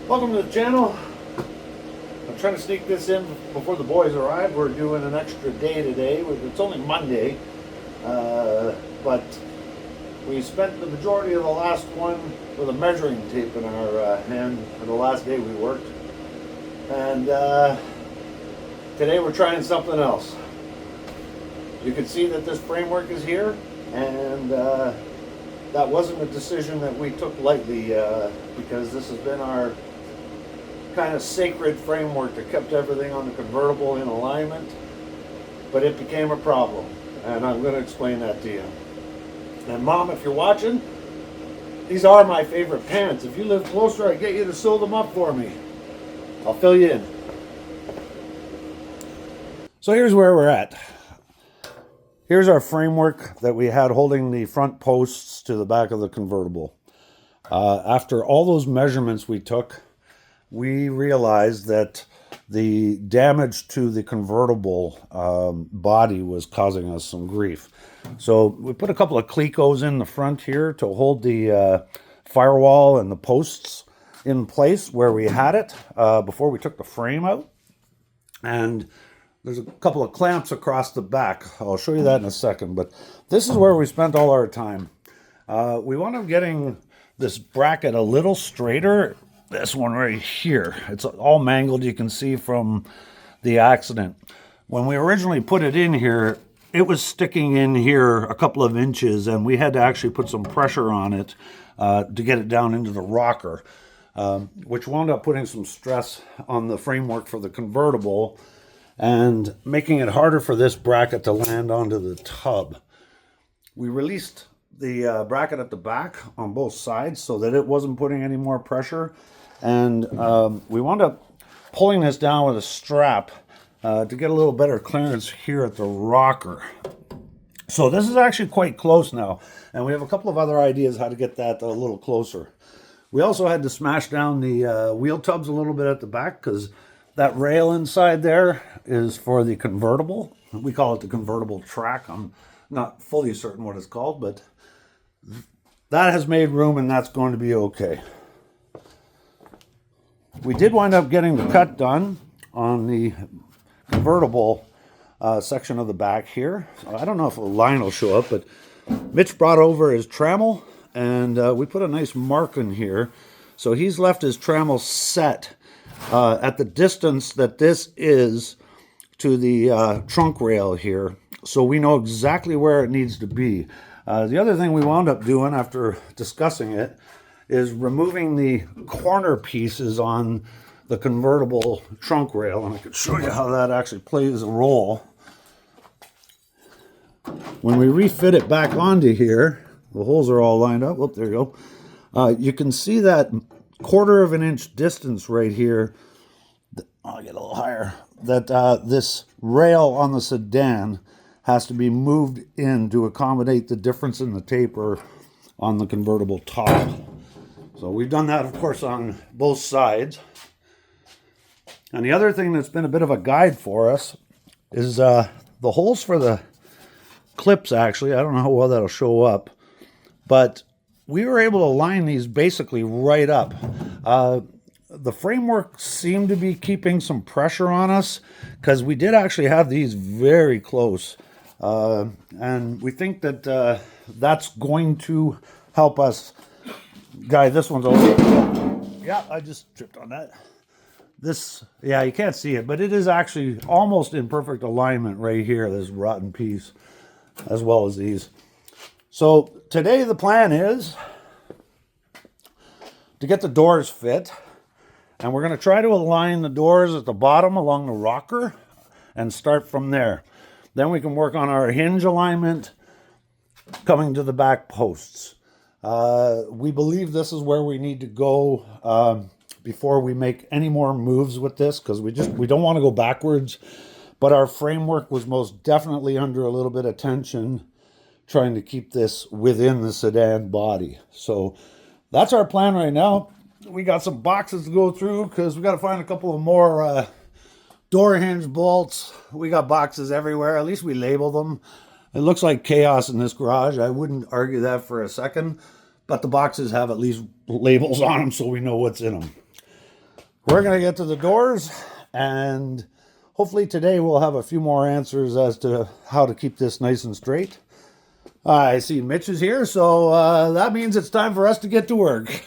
Welcome to the channel. I'm trying to sneak this in before the boys arrive. We're doing an extra day today. It's only Monday, but we spent the majority of the last one with a measuring tape in our hand for the last day we worked. And today we're trying something else. You can see that this framework is here, and that wasn't a decision that we took lightly because this has been our kind of sacred framework that kept everything on the convertible in alignment, but it became a problem, and I'm going to explain that to you. And Mom, if you're watching, these are my favorite pants. If you live closer, I'd get you to sew them up for me. I'll fill you in. So here's where we're at. Here's our framework that we had holding the front posts to the back of the convertible. After all those measurements we took, we realized that the damage to the convertible body was causing us some grief. So we put a couple of clecos in the front here to hold the firewall and the posts in place where we had it before we took the frame out. And there's a couple of clamps across the back. I'll show you that in a second, but this is where we spent all our time. We wound up getting this bracket a little straighter. This one right here, it's all mangled, you can see from the accident. When we originally put it in here, it was sticking in here a couple of inches, and we had to actually put some pressure on it to get it down into the rocker, which wound up putting some stress on the framework for the convertible and making it harder for this bracket to land onto the tub. We released the bracket at the back on both sides so that it wasn't putting any more pressure. And we wound up pulling this down with a strap to get a little better clearance here at the rocker. So this is actually quite close now, and we have a couple of other ideas how to get that a little closer. We also had to smash down the wheel tubs a little bit at the back because that rail inside there is for the convertible. We call it the convertible track. I'm not fully certain what it's called, but that has made room, and that's going to be okay. We did wind up getting the cut done on the convertible section of the back here. So I don't know if a line will show up, but Mitch brought over his trammel, and we put a nice mark in here. So he's left his trammel set at the distance that this is to the trunk rail here, so we know exactly where it needs to be. The other thing we wound up doing after discussing it is removing the corner pieces on the convertible trunk rail, and I could show you how that actually plays a role. When we refit it back onto here, the holes are all lined up. Whoop, there you go. You can see that 1/4 of an inch distance right here. I'll get a little higher. That this rail on the sedan has to be moved in to accommodate the difference in the taper on the convertible top. So we've done that, of course, on both sides. And the other thing that's been a bit of a guide for us is the holes for the clips, actually. I don't know how well that'll show up, but we were able to line these basically right up. The framework seemed to be keeping some pressure on us because we did actually have these very close. And we think that that's going to help us. Guy, this one's over. Yeah, I just tripped on that. This, yeah, you can't see it, but it is actually almost in perfect alignment right here, this rotten piece, as well as these. So today the plan is to get the doors fit, and we're going to try to align the doors at the bottom along the rocker and start from there. Then we can work on our hinge alignment coming to the back posts. We believe this is where we need to go before we make any more moves with this, because we don't want to go backwards. But our framework was most definitely under a little bit of tension trying to keep this within the sedan body. So that's our plan right now. We got some boxes to go through because we got to find a couple of more door hinge bolts. We got boxes everywhere. At least we label them. It looks like chaos in this garage. I wouldn't argue that for a second, but the boxes have at least labels on them so we know what's in them. We're going to get to the doors, and hopefully today we'll have a few more answers as to how to keep this nice and straight. I see Mitch is here, so that means it's time for us to get to work.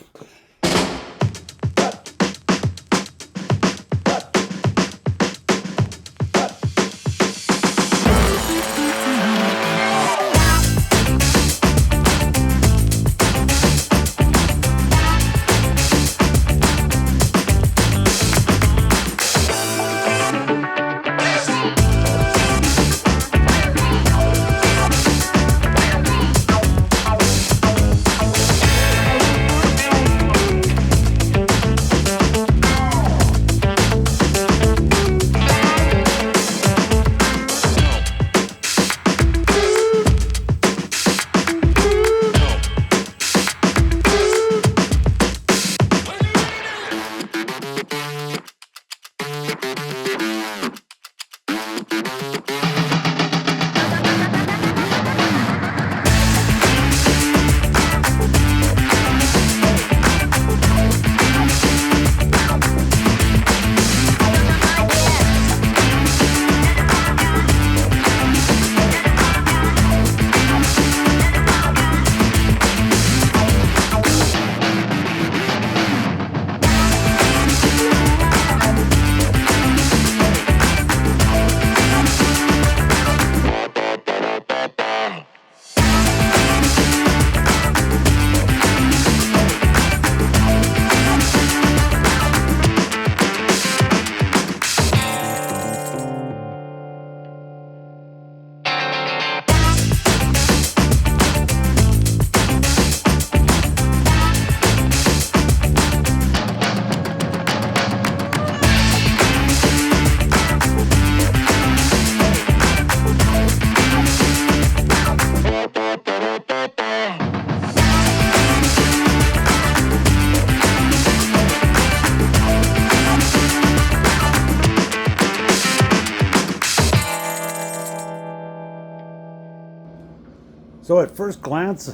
So at first glance,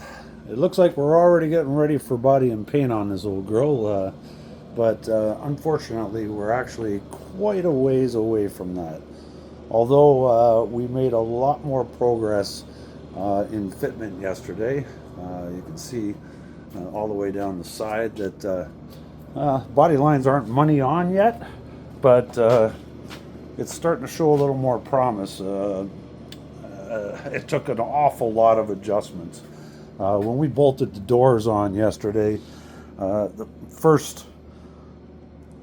it looks like we're already getting ready for body and paint on this old girl, but unfortunately we're actually quite a ways away from that. Although we made a lot more progress in fitment yesterday. You can see all the way down the side that body lines aren't money on yet, but it's starting to show a little more promise. It took an awful lot of adjustments. When we bolted the doors on yesterday, the first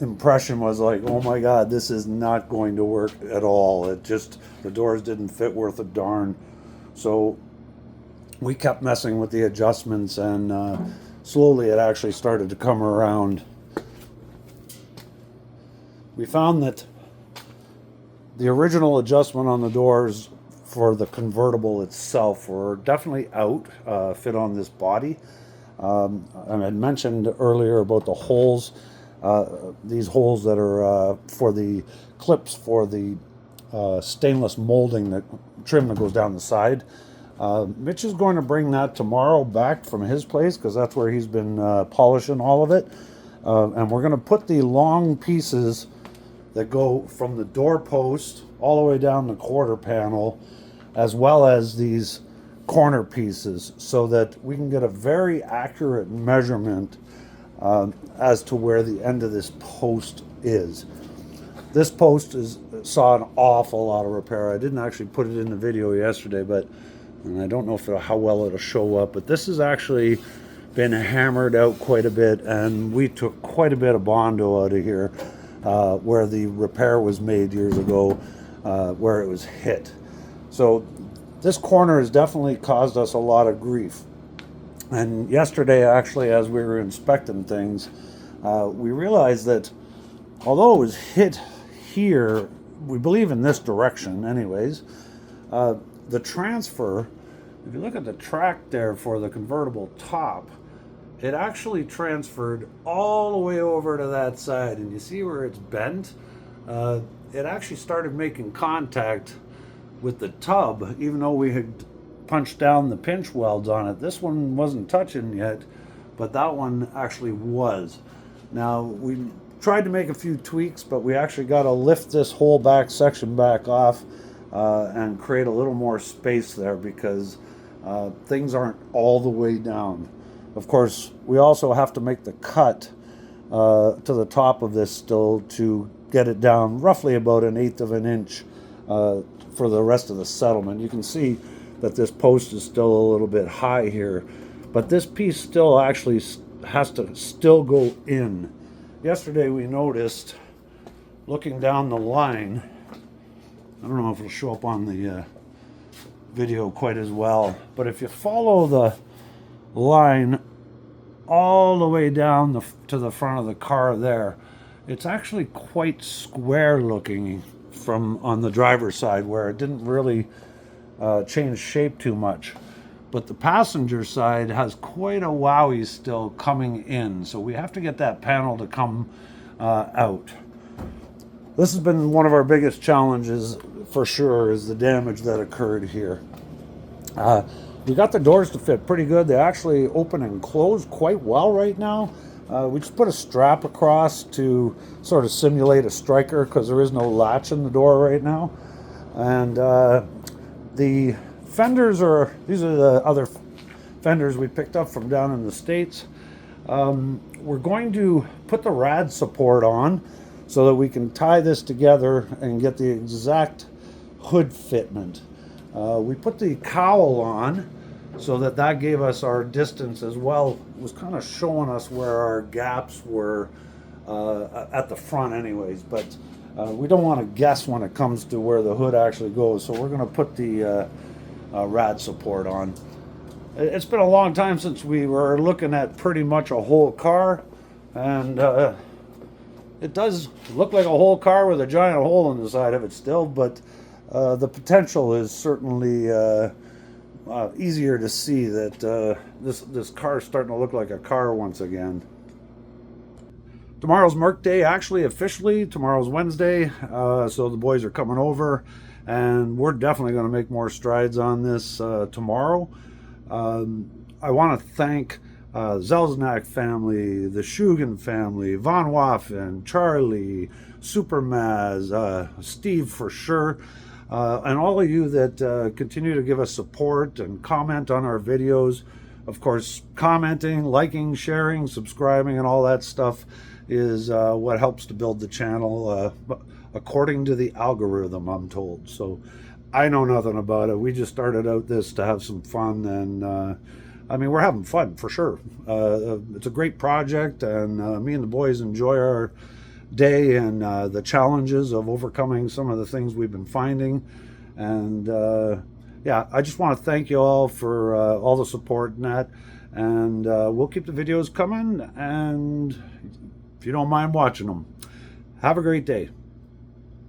impression was like, oh my God, this is not going to work at all. The doors didn't fit worth a darn. So we kept messing with the adjustments, and slowly it actually started to come around. We found that the original adjustment on the doors for the convertible itself were definitely out, fit on this body. I had mentioned earlier about the holes, these holes that are for the clips for the stainless molding trim that goes down the side. Mitch is going to bring that tomorrow back from his place because that's where he's been polishing all of it. And we're going to put the long pieces that go from the door post all the way down the quarter panel, as well as these corner pieces, so that we can get a very accurate measurement as to where the end of this post is. This post saw an awful lot of repair. I didn't actually put it in the video yesterday, and I don't know how well it'll show up, but this has actually been hammered out quite a bit, and we took quite a bit of Bondo out of here where the repair was made years ago, where it was hit. So this corner has definitely caused us a lot of grief. And yesterday, actually, as we were inspecting things, we realized that although it was hit here, we believe in this direction anyways, the transfer, if you look at the track there for the convertible top, it actually transferred all the way over to that side. And you see where it's bent? It actually started making contact with the tub, even though we had punched down the pinch welds on it. This one wasn't touching yet, but that one actually was. Now, we tried to make a few tweaks, but we actually got to lift this whole back section back off and create a little more space there, because things aren't all the way down. Of course, we also have to make the cut to the top of this still to get it down roughly about 1/8 of an inch for the rest of the settlement. You can see that this post is still a little bit high here, but this piece still actually has to still go in. Yesterday we noticed, looking down the line, I don't know if it'll show up on the video quite as well, but if you follow the line all the way down to the front of the car there, it's actually quite square looking from on the driver's side, where it didn't really change shape too much. But the passenger side has quite a wowie still coming in, so we have to get that panel to come out. This has been one of our biggest challenges for sure, is the damage that occurred here. We got the doors to fit pretty good. They actually open and close quite well right now. We just put a strap across to sort of simulate a striker, because there is no latch in the door right now. And the fenders these are the other fenders we picked up from down in the States. We're going to put the rad support on so that we can tie this together and get the exact hood fitment. We put the cowl on so that gave us our distance as well. It was kind of showing us where our gaps were at the front anyways, but we don't want to guess when it comes to where the hood actually goes, so we're going to put the rad support on. It's been a long time since we were looking at pretty much a whole car, and it does look like a whole car with a giant hole in the side of it still, but the potential is certainly easier to see that this car is starting to look like a car once again. Tomorrow's Merc Day, actually officially. Tomorrow's Wednesday, so the boys are coming over, and we're definitely going to make more strides on this tomorrow. I want to thank Zelznak family, the Shugan family, Von Waffen, Charlie, Supermaz, Steve for sure, and all of you that continue to give us support and comment on our videos. Of course, commenting, liking, sharing, subscribing, and all that stuff is what helps to build the channel, according to the algorithm, I'm told. So I know nothing about it. We just started out this to have some fun, and I mean, we're having fun for sure. It's a great project, and me and the boys enjoy our day and the challenges of overcoming some of the things we've been finding. And yeah, I just want to thank you all for all the support and that, and we'll keep the videos coming, and if you don't mind watching them. Have a great day.